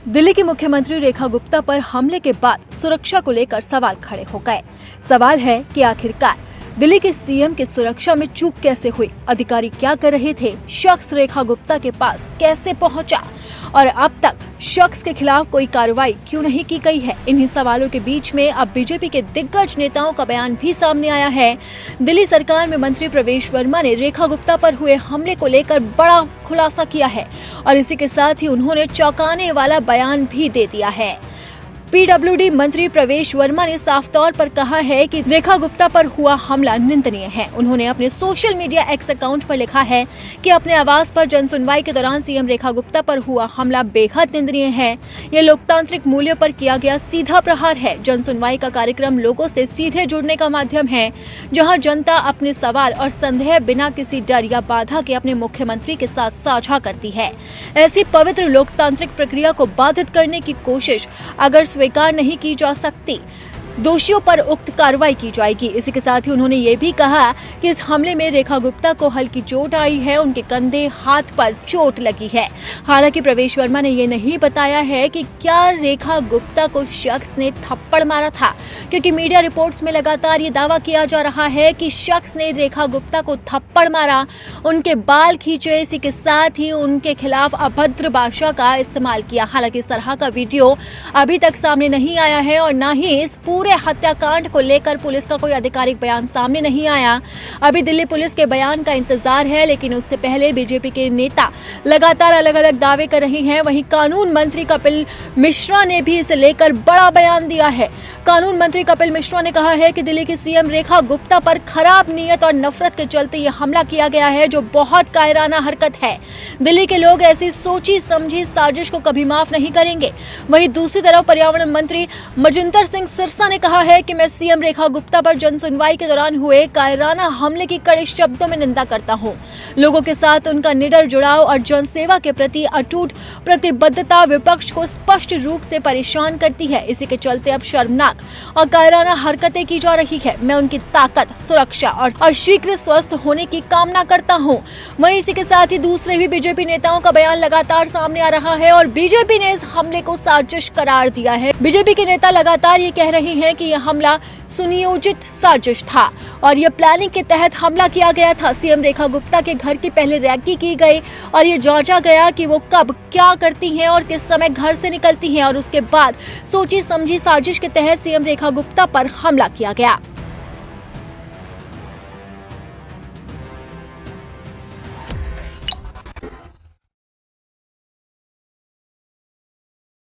दिल्ली की मुख्यमंत्री रेखा गुप्ता पर हमले के बाद सुरक्षा को लेकर सवाल खड़े हो गए। सवाल है कि आखिरकार दिल्ली के सीएम की सुरक्षा में चूक कैसे हुई, अधिकारी क्या कर रहे थे, शख्स रेखा गुप्ता के पास कैसे पहुंचा और अब तक शख्स के खिलाफ कोई कार्रवाई क्यों नहीं की गई है। इन्हीं सवालों के बीच में अब बीजेपी के दिग्गज नेताओं का बयान भी सामने आया है। दिल्ली सरकार में मंत्री प्रवेश वर्मा ने रेखा गुप्ता पर हुए हमले को लेकर बड़ा खुलासा किया है और इसी के साथ ही उन्होंने चौंकाने वाला बयान भी दे दिया है। पीडब्ल्यूडी मंत्री प्रवेश वर्मा ने साफ तौर पर कहा है कि रेखा गुप्ता पर हुआ हमला निंदनीय है। उन्होंने अपने सोशल मीडिया एक्स अकाउंट पर लिखा है कि अपने आवास पर जनसुनवाई के दौरान सीएम रेखा गुप्ता पर हुआ हमला बेहद निंदनीय है। ये लोकतांत्रिक मूल्यों पर किया गया सीधा प्रहार है। जनसुनवाई का कार्यक्रम लोगों से सीधे जुड़ने का माध्यम है, जहाँ जनता अपने सवाल और संदेह बिना किसी डर या बाधा के अपने मुख्यमंत्री के साथ साझा करती है। ऐसी पवित्र लोकतांत्रिक प्रक्रिया को बाधित करने की कोशिश अगर स्वीकार नहीं की जा सकती, दोषियों पर उक्त कार्रवाई की जाएगी। इसी के साथ ही उन्होंने ये भी कहा कि इस हमले में रेखा गुप्ता को हल्की चोट आई है, उनके कंधे हाथ पर चोट लगी है। हालांकि प्रवेश वर्मा ने ये नहीं बताया है कि क्या रेखा गुप्ता को शख्स ने थप्पड़ मारा था, क्योंकि मीडिया रिपोर्ट्स में लगातार ये दावा किया जा रहा है कि शख्स ने रेखा गुप्ता को थप्पड़ मारा, उनके बाल खींचे, इसी के साथ ही उनके खिलाफ अभद्र भाषा का इस्तेमाल किया। हालांकि इस तरह का वीडियो अभी तक सामने नहीं आया है और न ही इस पूरे हत्याकांड को लेकर पुलिस का कोई आधिकारिक बयान सामने नहीं आया। अभी दिल्ली पुलिस के बयान का इंतजार है, लेकिन उससे पहले बीजेपी के नेता लगातार अलग अलग दावे कर रहे हैं। वहीं कानून मंत्री कपिल मिश्रा ने भी इसे लेकर बड़ा बयान दिया है। कानून मंत्री कपिल मिश्रा ने कहा है कि दिल्ली की सीएम रेखा गुप्ता पर खराब नीयत और नफरत के चलते ये हमला किया गया है, जो बहुत कायराना हरकत है। दिल्ली के लोग ऐसी सोची समझी साजिश को कभी माफ नहीं करेंगे। वहीं दूसरी तरफ पर्यावरण मंत्री मजिंदर सिंह सिरसा ने कहा है कि मैं सीएम रेखा गुप्ता पर जनसुनवाई के दौरान हुए कायराना हमले की कड़े शब्दों में निंदा करता हूं। लोगों के साथ उनका निडर जुड़ाव और जनसेवा के प्रति अटूट प्रतिबद्धता विपक्ष को स्पष्ट रूप से परेशान करती है। इसी के चलते अब शर्मनाक और कायराना हरकतें की जा रही है। मैं उनकी ताकत, सुरक्षा और शीघ्र स्वस्थ होने की कामना करता हूं। वहीं इसी के साथ ही दूसरे भी बीजेपी नेताओं का बयान लगातार सामने आ रहा है और बीजेपी ने इस हमले को साजिश करार दिया है। बीजेपी के नेता लगातार ये कह रहे हैं कि यह हमला सुनियोजित साजिश था और यह प्लानिंग के तहत हमला किया गया था। सीएम रेखा गुप्ता के घर की पहले रैकी की गई और ये जांचा गया कि वो कब क्या करती हैं और किस समय घर से निकलती हैं और उसके बाद सोची समझी साजिश के तहत सीएम रेखा गुप्ता पर हमला किया गया।